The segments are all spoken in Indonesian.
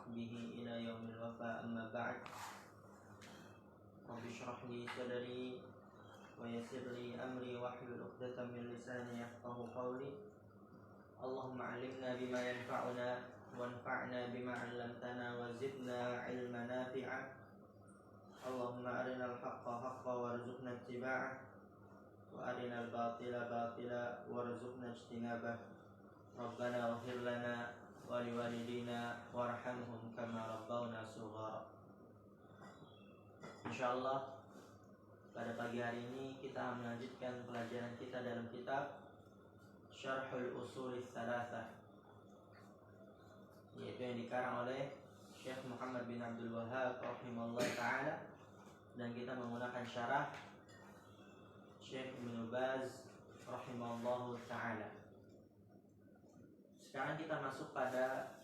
وصحبه إلى يوم الوفاء. أما بعد، رب اشرح لي صدري ويسر لي أمري واحلل عقدة من لساني يفقهوا قولي. اللهم علمنا بما ينفعنا وانفعنا بما علمتنا وزدنا علما نافعا. اللهم أرنا الحق حقا وارزقنا اتباعه وأرنا الباطل باطلا وارزقنا اجتنابه. ربنا اغفر لنا ولوالدينا وارحمهم كما ربونا صغارا. Insyaallah pada pagi hari ini kita melanjutkan pelajaran kita dalam kitab Syarhul Ushul Tsalatsah, yaitu yang dikarang oleh Syekh Muhammad bin Abdul Wahhab rahimahullah ta'ala, dan kita menggunakan syarah Syekh Ibnu Baz rahimahullah ta'ala. Sekarang kita masuk pada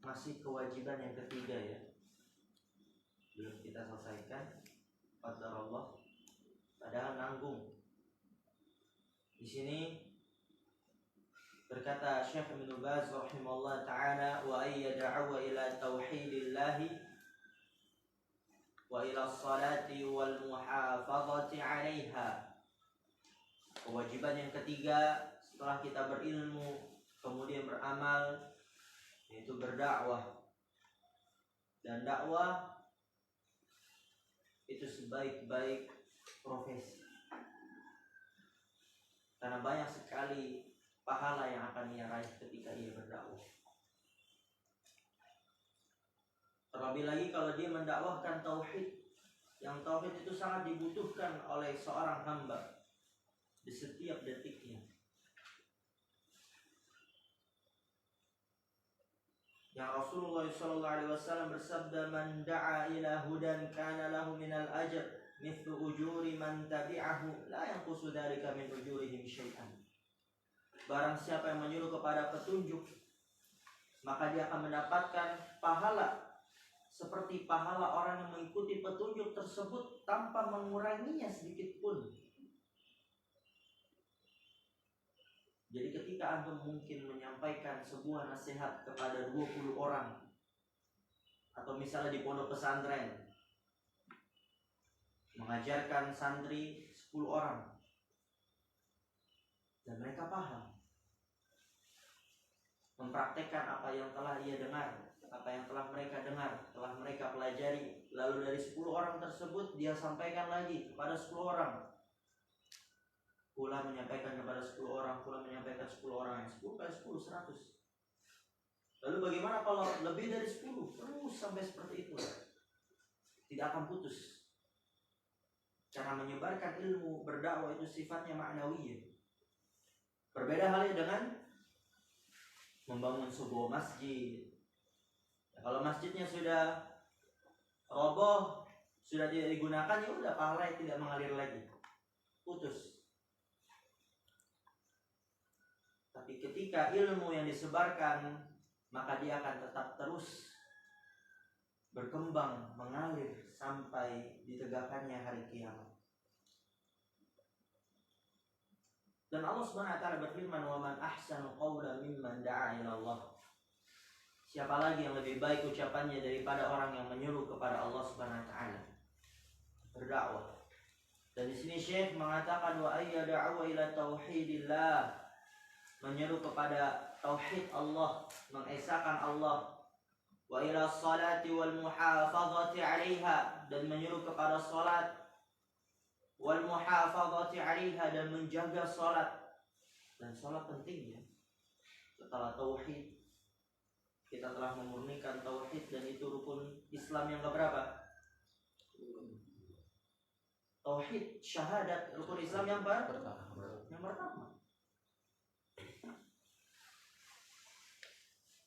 masih kewajiban yang ketiga ya. Belum kita selesaikan. Qadarullah. Padahal nanggung. Di sini berkata Syekh Ibnu Baz rahimahullah ta'ala, wa ayyad'u ila tauhidillahi wa ila salati wal muhafazati 'alaiha. Kewajiban yang ketiga setelah kita berilmu kemudian beramal, yaitu berdakwah. Dan dakwah itu sebaik-baik profesi, karena banyak sekali pahala yang akan ia raih ketika ia berdakwah. Terlebih lagi kalau dia mendakwahkan tauhid, yang tauhid itu sangat dibutuhkan oleh seorang hamba di setiap detiknya. Yang Rasulullah SAW bersabda, man da'a ila hudan kana lahu minal ajr mithlu ujuri man tabi'ahu la yanqusu dzalika min ujurihim syai'an. Barang siapa yang menyuruh kepada petunjuk, maka dia akan mendapatkan pahala seperti pahala orang yang mengikuti petunjuk tersebut tanpa menguranginya sedikit pun. Jadi ketika antum mungkin menyampaikan sebuah nasihat kepada 20 orang, atau misalnya di pondok pesantren mengajarkan santri 10 orang, dan mereka paham, mempraktekkan apa yang telah ia dengar, apa yang telah mereka dengar, telah mereka pelajari, lalu dari 10 orang tersebut dia sampaikan lagi kepada 10 orang, pula menyampaikan kepada 10 orang, pula menyampaikan 10 orang, 10 kali 10, 100. Lalu bagaimana kalau lebih dari 10? Terus sampai seperti itu, tidak akan putus. Cara menyebarkan ilmu berdakwah itu sifatnya ma'nawiyah. Berbeda halnya dengan membangun sebuah masjid. Kalau masjidnya sudah roboh, sudah tidak digunakan, ya udah pahala tidak mengalir lagi, putus. Tapi ketika ilmu yang disebarkan, maka dia akan tetap terus berkembang, mengalir sampai ditegakkannya hari kiamat. Dan Allah Subhanahu wa ta'ala berfirman, wa man ahsanu qawlan mimman da'a ila Allah. Siapa lagi yang lebih baik ucapannya daripada orang yang menyuruh kepada Allah Subhanahu wa ta'ala, berdakwah. Dan di sini Syekh mengatakan wa ayyad'u ila tauhidillah, menyeru kepada tauhid Allah, mengesahkan Allah. Wa ila salati wal muhafazati 'alaiha, dan menyeru kepada salat, wal muhafazati 'alaiha, dan menjaga salat. Dan salat penting ya. Setelah tauhid, kita telah memurnikan tauhid, dan itu rukun Islam yang keberapa? Tauhid, syahadat, rukun Islam yang pertama.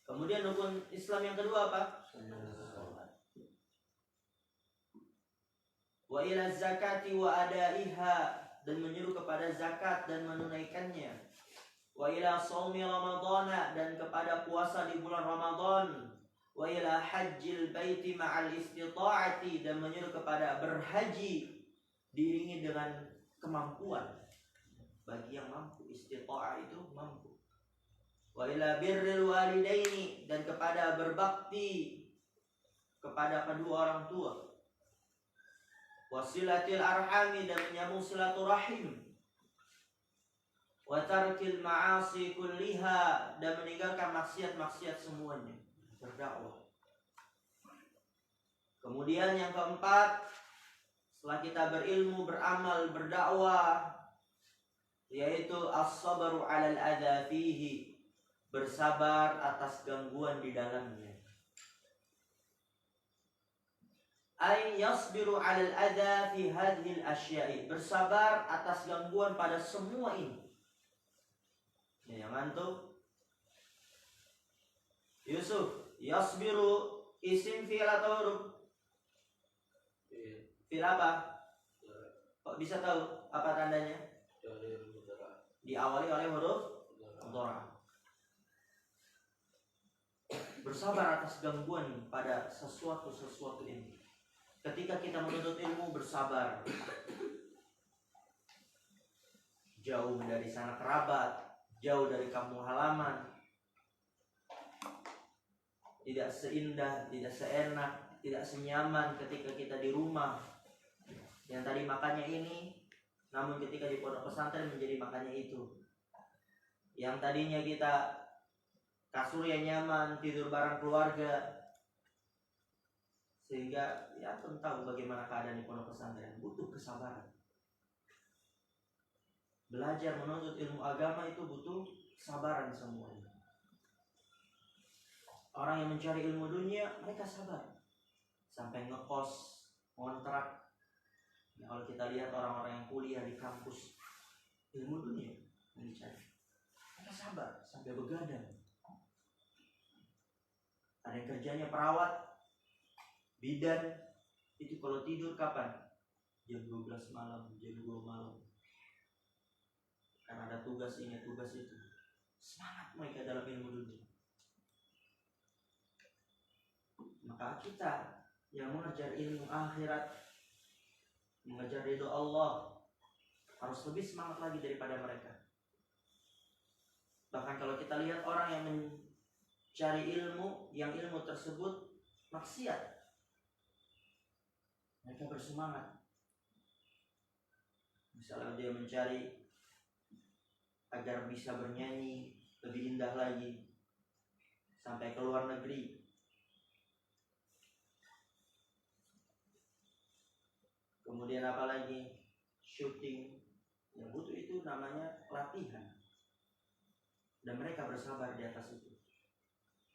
Kemudian rukun Islam yang kedua apa? Wa ila zakati wa adaiha, dan menyuruh kepada zakat dan menunaikannya. Wa ila shaumi ramadhana, dan kepada puasa di bulan Ramadan. Wa ila hajjil baiti ma'al istita'ati, dan menyuruh kepada berhaji diiringi dengan kemampuan bagi yang mampu. Istita'ah itu mampu. Wa ila birril walidaini, dan kepada berbakti kepada kedua orang tua. Wasilatil arhami, dan menyambung silaturahim. Wa tarkil ma'asi kulliha, dan meninggalkan maksiat-maksiat semuanya. Berdakwah. Kemudian yang keempat, setelah kita berilmu, beramal, berdakwah, yaitu as-sabru 'alal adza fihi, bersabar atas gangguan di dalamnya. Ay yasbiru 'alal adza fi hadhil asya'i, bersabar atas gangguan pada semua ini. Ya, yang ngantuk Yusuf, yasbiru isim fi'il atau huruf? Fi'il apa? Kok bisa tahu apa tandanya? Diawali oleh huruf mudhari'. Bersabar atas gangguan pada sesuatu ini. Ketika kita menuntut ilmu, bersabar. Jauh dari sana kerabat, jauh dari kampung halaman. Tidak seindah, tidak seenak, tidak senyaman ketika kita di rumah. Yang tadi makannya ini, namun ketika di pondok pesantren menjadi makannya itu. Yang tadinya kita kasurnya nyaman, tidur bareng keluarga, sehingga ya antum tahu bagaimana keadaan di pondok pesantren. Butuh kesabaran. Belajar menuntut ilmu agama itu butuh kesabaran semuanya. Orang yang mencari ilmu dunia, mereka sabar sampai ngekos, ngontrak. Nah, kalau kita lihat orang-orang yang kuliah di kampus ilmu dunia yang dicari, mereka sabar sampai begadang. Ada yang kerjanya perawat, bidan, itu kalau tidur kapan? Jam 12 malam, jam 2 malam. Karena ada tugas ini, tugas itu. Semangat mereka dalam ilmu dunia. Maka kita yang mengejar ilmu akhirat, mengejar ridho Allah, harus lebih semangat lagi daripada mereka. Bahkan kalau kita lihat orang yang mencari ilmu, yang ilmu tersebut maksiat, mereka bersemangat. Misalnya dia mencari agar bisa bernyanyi lebih indah lagi, sampai ke luar negeri. Kemudian apa lagi? Syuting. Yang butuh itu namanya latihan. Dan mereka bersabar di atas itu.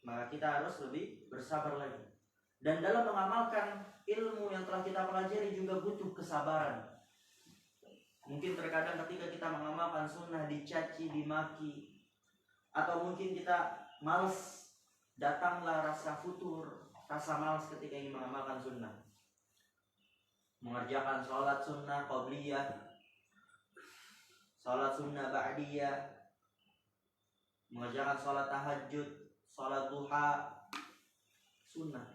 Maka kita harus lebih bersabar lagi. Dan dalam mengamalkan ilmu yang telah kita pelajari juga butuh kesabaran. Mungkin terkadang ketika kita mengamalkan sunnah dicaci, dimaki, atau mungkin kita malas, datanglah rasa futur, rasa malas ketika ingin mengamalkan sunnah. Mengerjakan sholat sunnah qabliyah, sholat sunnah ba'diyah, mengerjakan sholat tahajud, sholat duha, sunnah.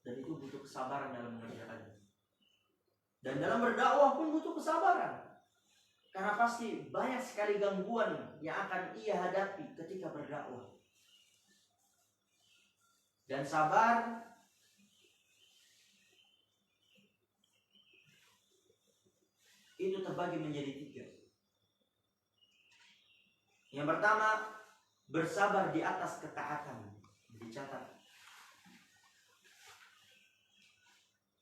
Dan itu butuh kesabaran dalam mengerjakannya. Dan dalam berdakwah pun butuh kesabaran. Karena pasti banyak sekali gangguan yang akan ia hadapi ketika berdakwah. Dan sabar itu terbagi menjadi 3. Yang pertama, bersabar di atas ketaatan. Dicatat.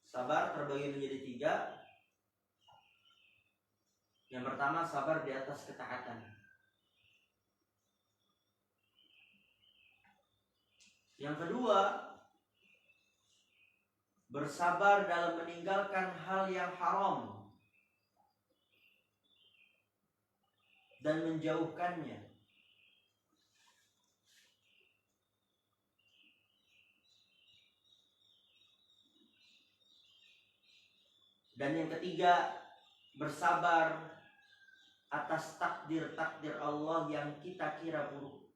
Sabar terbagi menjadi 3. Yang pertama, sabar di atas ketaatan. Yang kedua, bersabar dalam meninggalkan hal yang haram dan menjauhkannya. Dan yang ketiga, bersabar atas takdir-takdir Allah yang kita kira buruk.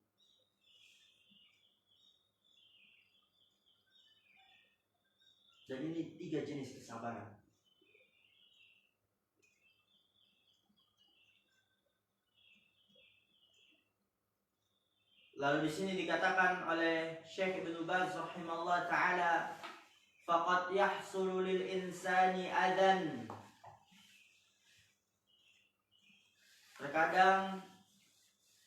Dan ini 3 jenis kesabaran. Lalu di sini dikatakan oleh Syekh Ibnu Baz rahimahullah taala, faqad yahsulu lil insani adan. Terkadang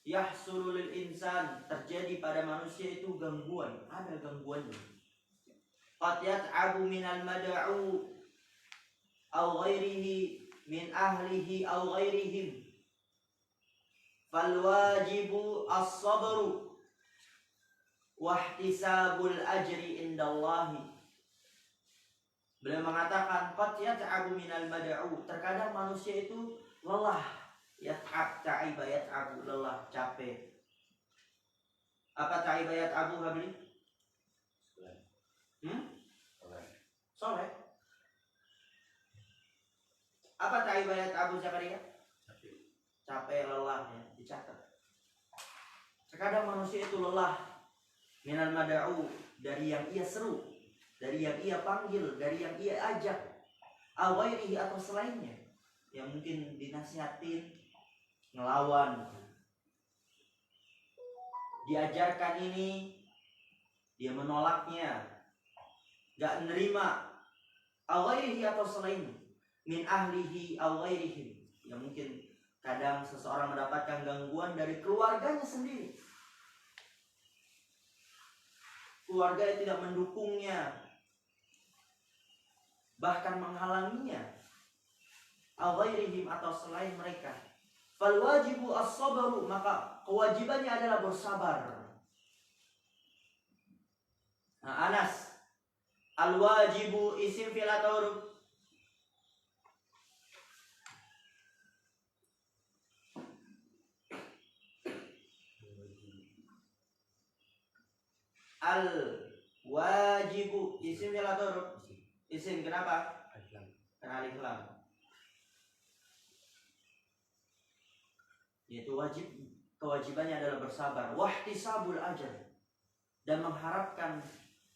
yahsulu lil insan, terjadi pada manusia itu gangguan, ada gangguannya. Qad yat'abu minal mad'u aw ghairihi min ahlihi aw ghairihim. Fal wajibu as-sabru wa ihtisabul ajri indallahi. Beliau mengatakan qad yat'abu minal mad'u, terkadang manusia itu lelah. Yat'ab, ta'iba yat'abu, lelah, capek. Apa ta'iba yat'abu Habli? Soleh. Apa ta'iba yat'abu Zakaria? Capek, lelah, ya, dicatat. Terkadang manusia itu lelah minal mad'u, dari yang ia seru, dari yang ia panggil, dari yang ia ajak, awairihi atau selainnya, yang mungkin dinasihatin, ngelawan, diajarkan ini, dia menolaknya, gak menerima, awairihi atau selainnya, min ahlihi awairihim, yang mungkin kadang seseorang mendapatkan gangguan dari keluarganya sendiri. Keluarga yang tidak mendukungnya, bahkan menghalanginya, awairihim atau selain mereka. Fal wajibu as-sabru, maka kewajibannya adalah bersabar. Nah, Anas, al-wajibu isim fi'il atau huruf? Al-wajibu isim fi'il atau huruf? Isim, kenapa? Karena alif lam. Yaitu wajib, kewajibannya adalah bersabar, wahtisabul ajr, dan mengharapkan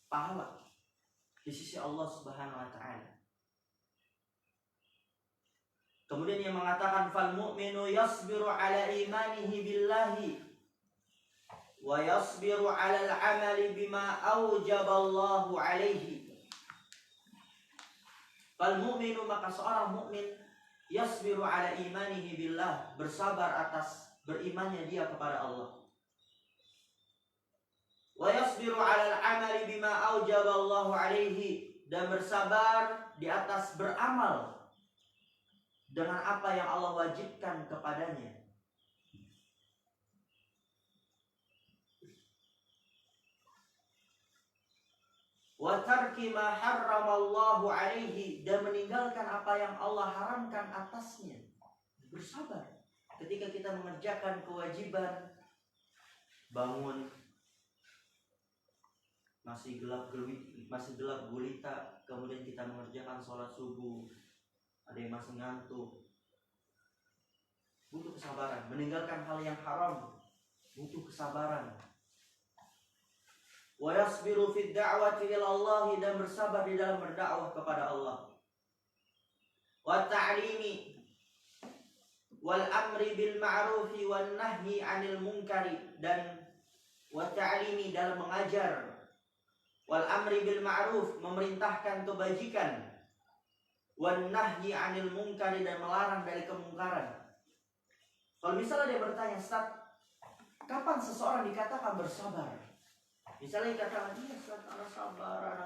pahala di sisi Allah Subhanahu wa taala. Kemudian yang mengatakan fal mu'minu yasbiru ala imanihi billahi wa yasbiru ala al-amali bima aujaballahu alaihi. Fal mu'minu, maka seorang mukmin yasbiru ala imanihi billah, bersabar atas berimannya dia kepada Allah. Wa yasbiru ala al-amali bima aujaballahu alaihi, dan bersabar di atas beramal dengan apa yang Allah wajibkan kepadanya. Wa tarki ma harramallahu alaihi, dan meninggalkan apa yang Allah haramkan atasnya. Bersabar ketika kita mengerjakan kewajiban, bangun masih gelap gulita, kemudian kita mengerjakan sholat subuh, ada yang masih ngantuk, butuh kesabaran. Meninggalkan hal yang haram butuh kesabaran. Wa yasbiru fid da'wati ila Allah, dan bersabar di dalam berdakwah kepada Allah. Wa ta'limi wal amri bil ma'rufi wan nahyi 'anil munkari, dan wa ta'limi dalam mengajar, wal amri bil ma'ruf memerintahkan kebajikan, wan nahyi 'anil munkari dan melarang dari kemungkaran. Kalau misalnya dia bertanya, Ustaz, kapan seseorang dikatakan bersabar? Misalnya dikatakan, iya Ustaz, anak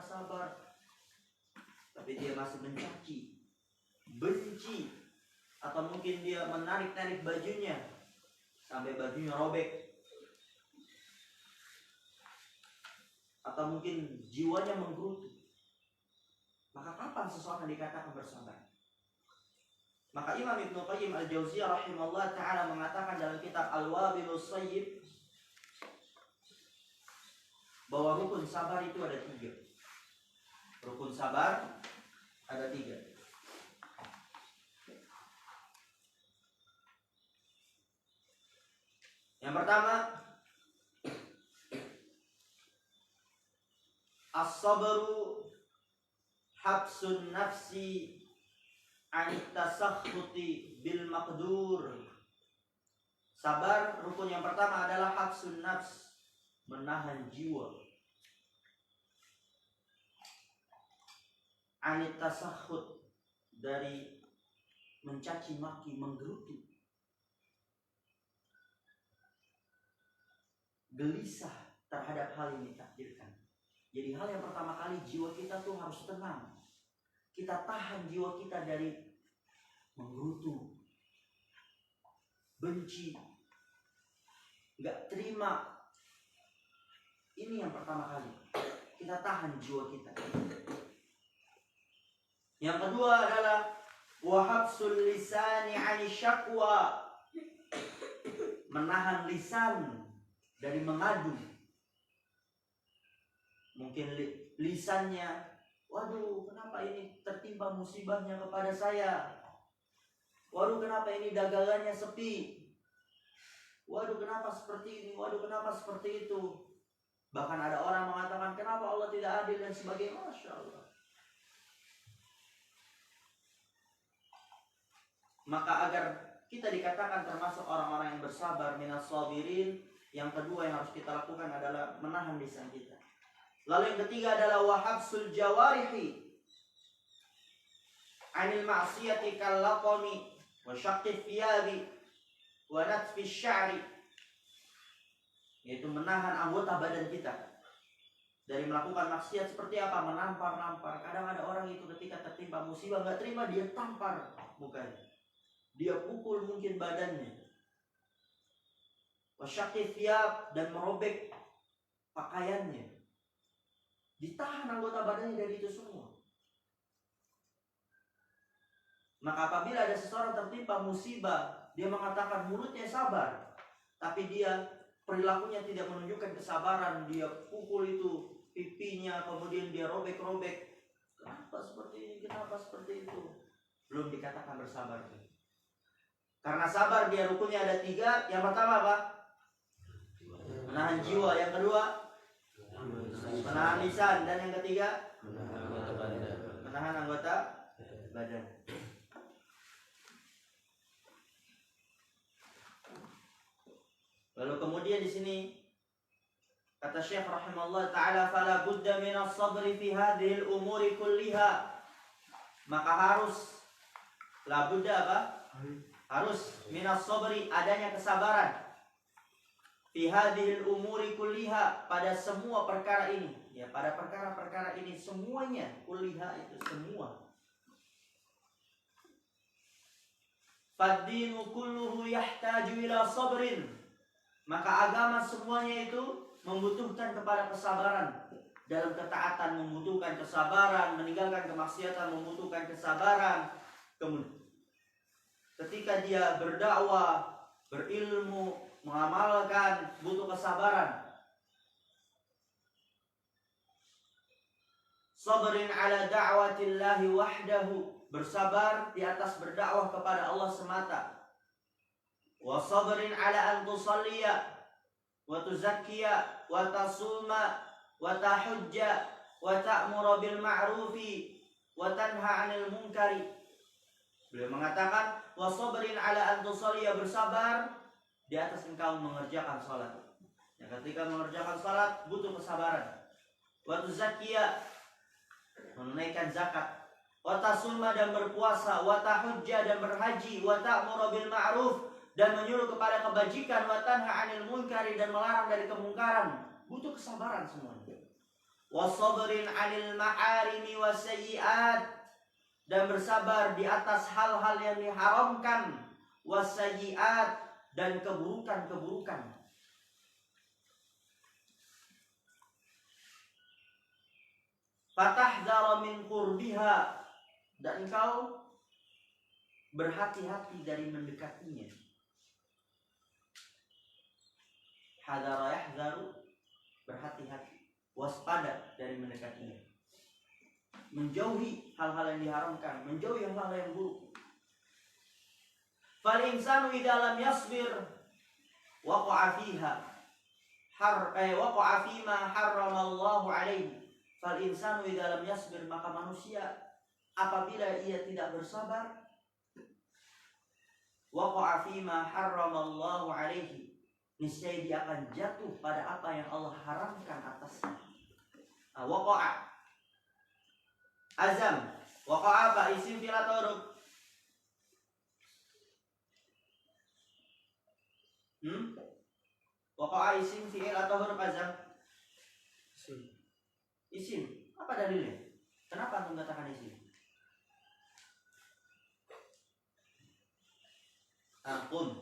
sabar, tapi dia masih mencaci, benci, atau mungkin dia menarik-narik bajunya sampai bajunya robek, atau mungkin jiwanya menggerutu, maka kapan seseorang dikatakan bersabar? Maka Imam Ibnu Qayyim al-Jauziyah rahimahullah ta'ala mengatakan dalam kitab Al-Wabilus Sayyib bahwa rukun sabar itu ada 3. Rukun sabar ada 3. Yang pertama, as-sabru habsun nafsi anit tasakhuti bil maqdur. Sabar, rukun yang pertama adalah habsun nafs, menahan jiwa, anit tasakhut, dari mencaci maki, menggerutu, gelisah terhadap hal yang ditakdirkan. Jadi hal yang pertama kali, jiwa kita tuh harus tenang. Kita tahan jiwa kita dari menggerutu, benci, gak terima. Ini yang pertama kali, kita tahan jiwa kita. Yang kedua adalah wahabsul lisani 'ani syakwa, menahan lisan dari mengadu. Mungkin lisannya, waduh, kenapa ini tertimpa musibahnya kepada saya? Waduh, kenapa ini dagangannya sepi? Waduh, kenapa seperti ini? Waduh, kenapa seperti itu? Bahkan ada orang mengatakan, kenapa Allah tidak adil dan sebagainya. Masya Allah. Maka agar kita dikatakan termasuk orang-orang yang bersabar, minas sabirin, yang kedua yang harus kita lakukan adalah menahan lisan kita. Lalu yang ketiga adalah wahabsul jawarihi 'anil ma'siyati kallaqami wa syaqqi thiyabi wa natfi sya'ri, yaitu menahan anggota badan kita dari melakukan maksiat. Seperti apa? Menampar-nampar. Kadang ada orang itu ketika tertimpa musibah gak terima, dia tampar mukanya, dia pukul mungkin badannya, wa syaqqi thiyab, dan merobek pakaiannya. Ditahan anggota badannya dari itu semua. Maka apabila ada seseorang tertimpa musibah, dia mengatakan mulutnya sabar, tapi dia perilakunya tidak menunjukkan kesabaran. Dia pukul itu pipinya, kemudian dia robek-robek. Kenapa seperti ini? Kenapa seperti itu? Belum dikatakan bersabar. Karena sabar dia rukunnya ada 3. Yang pertama apa? Menahan jiwa. Yang kedua, menahan lisan. Dan yang ketiga, menahan anggota badan. Lalu kemudian di sini kata Syekh rahimahullah taala, fala budda minas sabri fi hadhil umuri kulliha. Maka harus, la budda apa? Harus minas sabri, adanya kesabaran, fi hadhil umuri kulliha, pada semua perkara ini. Ya, pada perkara-perkara ini semuanya, kulliha itu semua. Fad-dinu kulluhu yahtaju ila sabrin. Maka agama semuanya itu membutuhkan kepada kesabaran. Dalam ketaatan membutuhkan kesabaran, meninggalkan kemaksiatan membutuhkan kesabaran. Kemudian ketika dia berdakwah, berilmu, mengamalkan, butuh kesabaran. Sabrin ala da'watillahi wahdahu, bersabar di atas berdakwah kepada Allah semata. Wa sabrin ala an tusalliya wa tuzakkiya wa tasuma wa tahujja wa ta'mura bil ma'rufi wa tanha 'anil munkari. Beliau mengatakan wa sabrin ala an tusalliya, bersabar di atas engkau mengerjakan salat. Ya, ketika mengerjakan salat butuh kesabaran. Wa tuzakkiya, menunaikan zakat. Wa tasuma, dan berpuasa. Wa tahujja, dan berhaji. Wa ta'mura bil ma'ruf, dan menyuruh kepada kebajikan. Wa tanha 'anil munkari, dan melarang dari kemungkaran. Butuh kesabaran semuanya. Wa sabrin 'anil ma'arimi wasayyi'at, dan bersabar di atas hal-hal yang diharamkan. Wasayyi'at, dan keburukan-keburukan. Fatahdzara min qurbiha, dan engkau berhati-hati dari mendekatinya. Hadzara yahzaru, berhati-hati, waspada dari mendekatinya. Menjauhi hal-hal yang diharamkan, menjauhi hal-hal yang buruk. Fal insanu idza lam yasbir waqa'a fiha waqa'a fima harramallahu alaihi. Fal insanu idza lam yasbir, maka manusia apabila ia tidak bersabar, waqa'a fima harramallahu alaihi, niscaya dia akan jatuh pada apa yang Allah haramkan atasnya. Waqa'a, azam. Waqa'a apa? Isim fi'il atau huruf? Waqa'a isim fi'il atau huruf azam? Isim. Apa dalilnya? Kenapa antum katakan isim? Qum.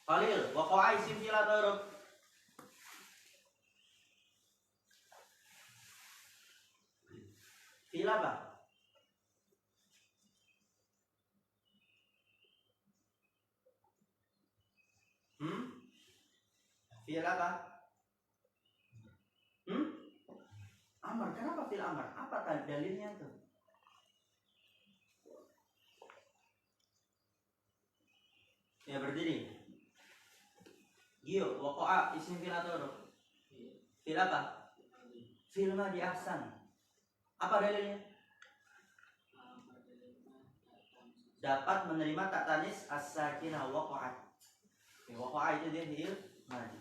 Khalil, waqa'a isim fi'il atau huruf? Fi'il apa? Fi'il apa? Amar. Kenapa fi'il amar? Apa dalilnya tuh? Ya berdiri. Gio, waqa'a isim fi'il atau huruf? Fi'il apa? Fi'il madhi ahsan. Apa dalilnya? Dapat menerima tak tanis as-sakinah waqa'at. Waqa'a itu dia fi'il madhi.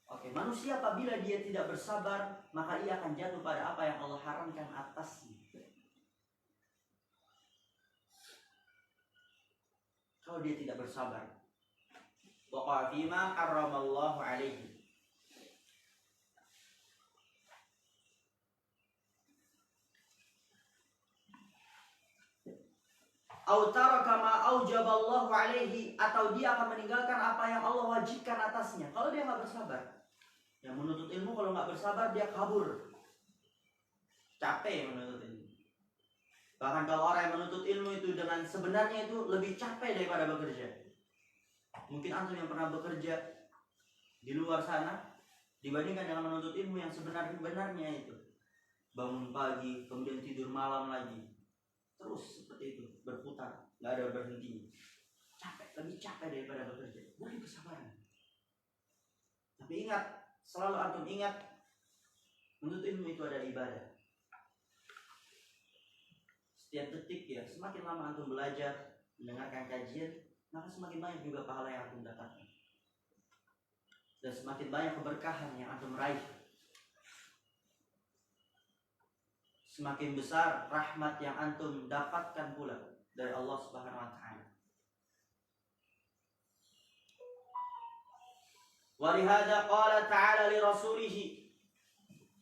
Oke, manusia apabila dia tidak bersabar, maka ia akan jatuh pada apa yang Allah haramkan atasnya. Kalau dia tidak bersabar, waqa'a fima harramallahu alaihi. Au taraka ma aujaballahu alaihi, atau dia akan meninggalkan apa yang Allah wajibkan atasnya. Kalau dia nggak bersabar, yang menuntut ilmu kalau nggak bersabar dia kabur, capek menuntut ilmu. Bahkan kalau orang yang menuntut ilmu itu dengan sebenarnya itu lebih capek daripada bekerja. Mungkin antum yang pernah bekerja di luar sana dibandingkan dengan menuntut ilmu yang sebenarnya itu bangun pagi kemudian tidur malam lagi, terus seperti itu berputar, nggak ada berhentinya. Capek, lebih capek daripada bekerja. Butuh kesabaran. Tapi ingat, selalu antum ingat, menuntut ilmu itu ada ibadah. Setiap detik ya, semakin lama antum belajar, mendengarkan kajian, maka semakin banyak juga pahala yang antum dapatkan. Dan semakin banyak keberkahan yang antum raih. Semakin besar rahmat yang antum dapatkan pula dari Allah Subhanahu wa taala. Walihada qala ta'ala li rasulih.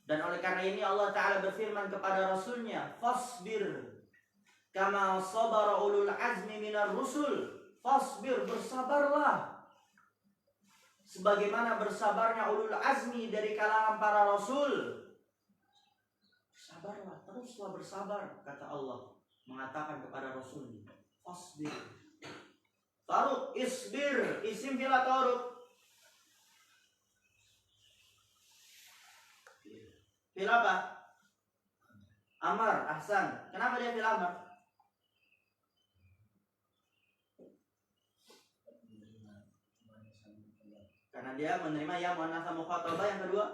Dan oleh karena ini Allah Ta'ala berfirman kepada Rasulnya, fasbir kama sabara ulul azmi minar rusul. Fasbir, bersabarlah sebagaimana bersabarnya ulul azmi dari kalangan para rasul. Sabarlah, teruslah bersabar, kata Allah mengatakan kepada Rasulnya, fasbir. Faruk, isbir, isim fi'il atau huruf? Fi'il apa? Amar, ahsan. Kenapa dia fi'il amar? Karena dia menerima ya muannats mukhatabah. Yang kedua,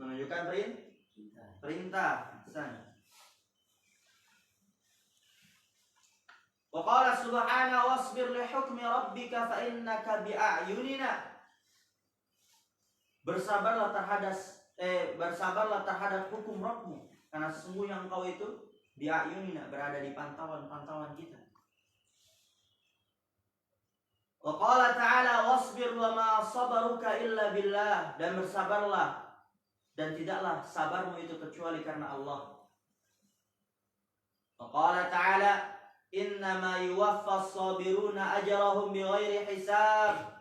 menunjukkan perintah. Ahsan. Wa qala subhanahu wasbir li hukmi rabbika fa innaka bi'ayunina. Bersabarlah terhadap hukum Rabbmu, karena sesungguhnya engkau itu bi'ayunina, berada di pantauan kita. Wa qala ta'ala wasbir wa ma sabaruka illa billah. Dan bersabarlah, dan tidaklah sabarmu itu kecuali karena Allah. Wa qala ta'ala innama yuwaffas sabiruna ajrahum bighairi hisab.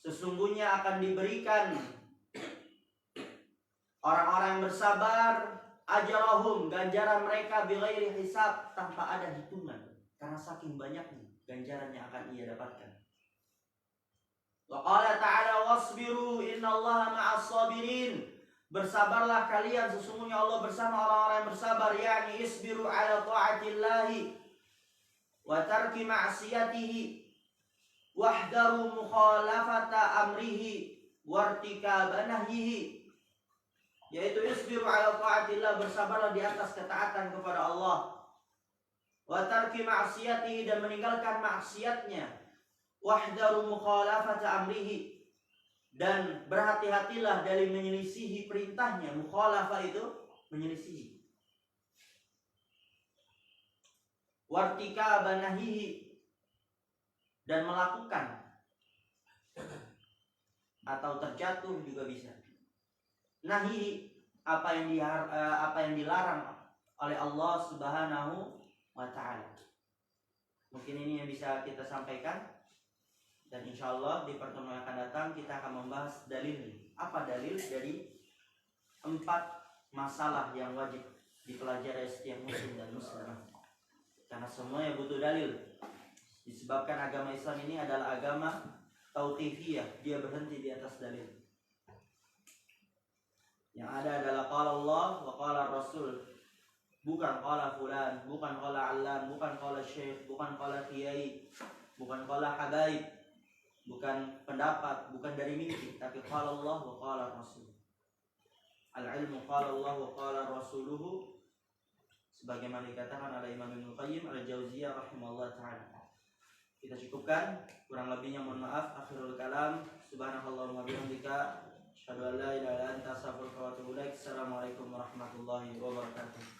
Sesungguhnya akan diberikan orang-orang yang bersabar ajrahum, ganjaran mereka bighairi hisab, tanpa ada hitungan, karena saking banyaknya ganjaran yang akan ia dapatkan. Wa qala ta'ala wasbiru innallaha ma'as sabirin. Bersabarlah kalian, sesungguhnya Allah bersama orang-orang yang bersabar, yakni isbiru ala ta'atillahi wa tarki ma'siyatihi wahdaru mukhalafata amrihi wartikaba nahyihi. Yaitu isbiru ala ta'atillah, bersabarlah di atas ketaatan kepada Allah wa tarki ma'siyatihi, dan meninggalkan maksiatnya, wahdaru mukhalafata amrihi, dan berhati-hatilah dari menyelisihi perintahnya. Mukhalafah itu menyelisihi. Wartikaba nahihi, dan melakukan atau terjatuh juga bisa. Nahi, apa yang dilarang oleh Allah Subhanahu wa ta'ala. Mungkin ini yang bisa kita sampaikan, dan insya Allah di pertemuan yang akan datang kita akan membahas dalil. Apa dalil dari 4 masalah yang wajib dipelajari setiap muslim dan muslimah, karena semuanya butuh dalil. Disebabkan agama Islam ini adalah agama tauqifiyah, dia berhenti di atas dalil. Yang ada adalah qala Allah wa qala Rasul, bukan qala fulan, bukan qala allan, bukan qala syekh, bukan qala kiai, bukan qala habaib, bukan pendapat, bukan dari mimpi, tapi qala Allah wa qala Rasul. Al-ilmu qala Allah wa qala Rasuluhu, sebagaimana dikatakan oleh Imam Ibnu Qayyim Al-Jauziyah rahimahullah ta'ala. Kita cukupkan, kurang lebihnya mohon maaf. Akhirul kalam, subhanakallahumma bihamdika, asyhadu an la ilaha illa anta, astaghfiruka wa atubu ilaik. Assalamualaikum warahmatullahi wabarakatuh.